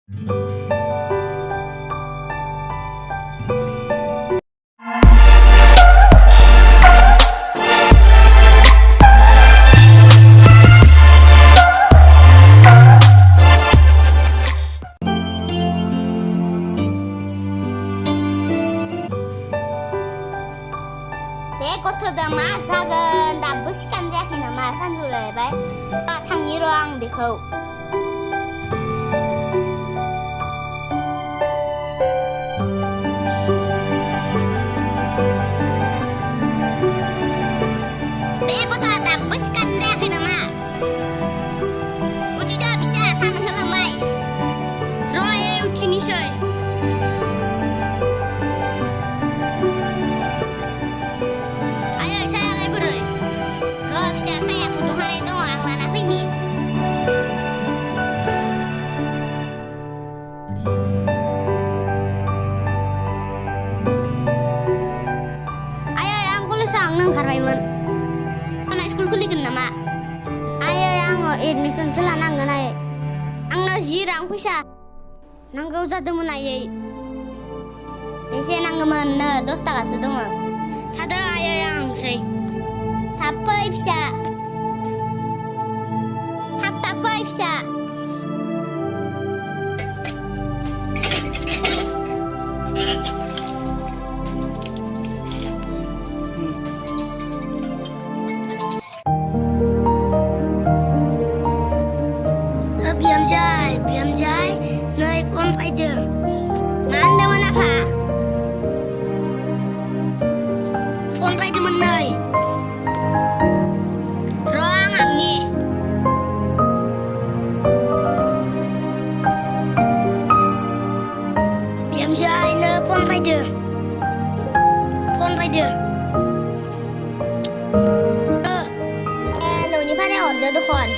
Bे गथ'दा मा जागोन दाबो सिखाम जायाखै नामा सानजौलायबाय थांनि र' आं बेखौ बे गथ'आ दाबो सिखाम जायाखै नामा उथिदो फिसा सान होलांबाय र' उथिनिसै ओंखारबायमोन आंना स्कुल खुलिगोन नामा आयै आङो एडमिसनसो लानांगोन आयै आंनो 10 रां फैसा नांगौ जादोंमोन आयै बेसे नांगौमोन 10 थाखासो दङ थादो आयै आं होसै थाब फै फिसा थाब फै फिसा बिहामजो नै फन फैदों मा होनदोंमोन आफा फन फैदोंमोन नै र' आं आंनि बिहामजो नो फन फैदों न'नि भाराया हरदो दखन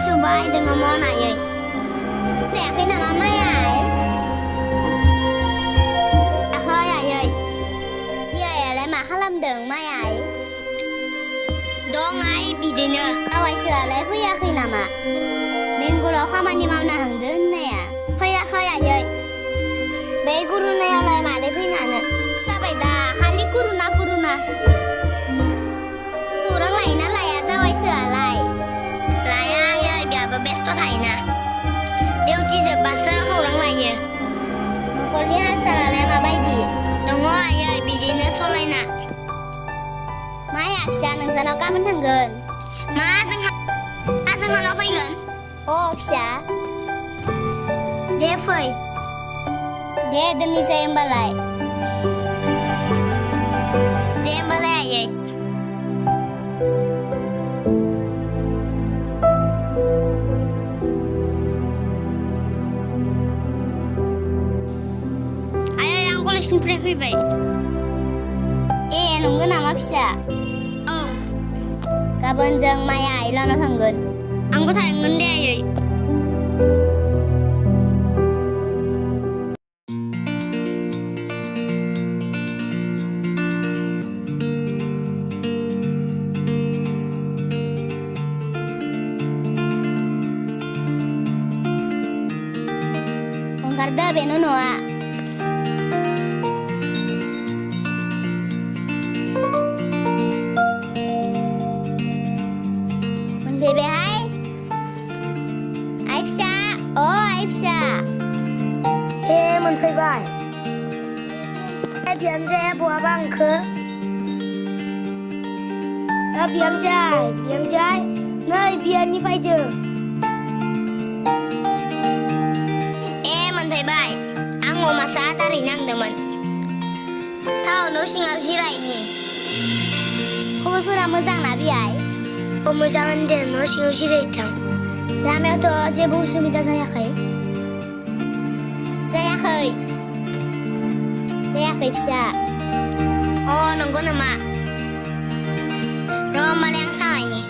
Subay dengan mana ye? Tapi nama Maya ye? Aku ya ye. Dia ya le mak halam deng Maya ye. Dong ay bidina. Awai selalu punya khi nama. Minggu lo khamani mau na hang den ne ya. Punya kaya ye. Be guru na ya le mak de punya ne. Tapi dah kali guru na. Kurang lain na lah ya awai selalu. Besto thayna deuti je basa khorang laye nokoli han salale ma baidi dongo ayai bidina solaina maya pisa nongsano gaban थांगोन मा जोंहानाव फैगोन फिसा दे फै दे दोननोसै होमबालाय आयै Kolisinifराय फैबाय नंगौ नामा फिसा औ गाबोन जों माया आइलानाव थांगोन आंबो थांगोन दे आयै ओंखारदो बेनो न'आ बेहाय आइ फिसा मोनफैबाय बिहामजोया बहाबा ओंखो बिहामजो नै बियानि फैदों मोनफैबाय आं अमासा आदारै नांदोंमोन थाव न' सिङाव जिरायनि खबरफोरा मोजां ना बियाय मोजाङानो दे न' सिङाव जिरायथां लामायावथ' जेबो उसुबिदा जायाखै फिसा नंगौ नामा र' होमबालाय आं सालायनि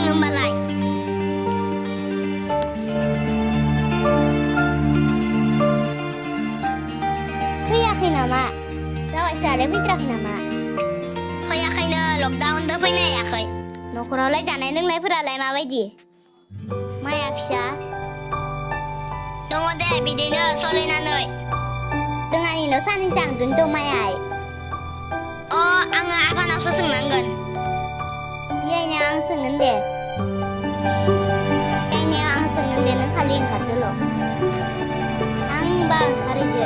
होमबालाय फैयाखै नामा जावायसोआलाय फैथ्राखै नामा फैयाखैनो लकडाउनजों फैनो हायाखै न'खरावलाय जानाय लोंनायफोरालाय माबायदि माया फिसा दङ दे बिदिनो सोलिनानै जोंहानि न' सानैसो आंदोंथ' मायाय आङो आफानावसो सोंनांगोन बेयायनो आं सोंगोन दे बेयायनो आं सोंगोन दे नों खालि ओंखारदोल' आं होनबा ओंखारहैदो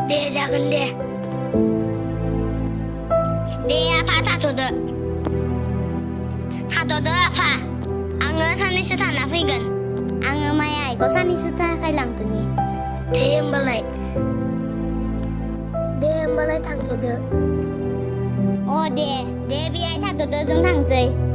दे जागोन दे आफा थाथ'दो आफा आङो साननैसो थाना फैगोन आङो माइ आइखौ साननैसो थाखाय लांथ'नि दे होमबालाय थांथ'दो दे बेयाय थाथ'दो जों थांसै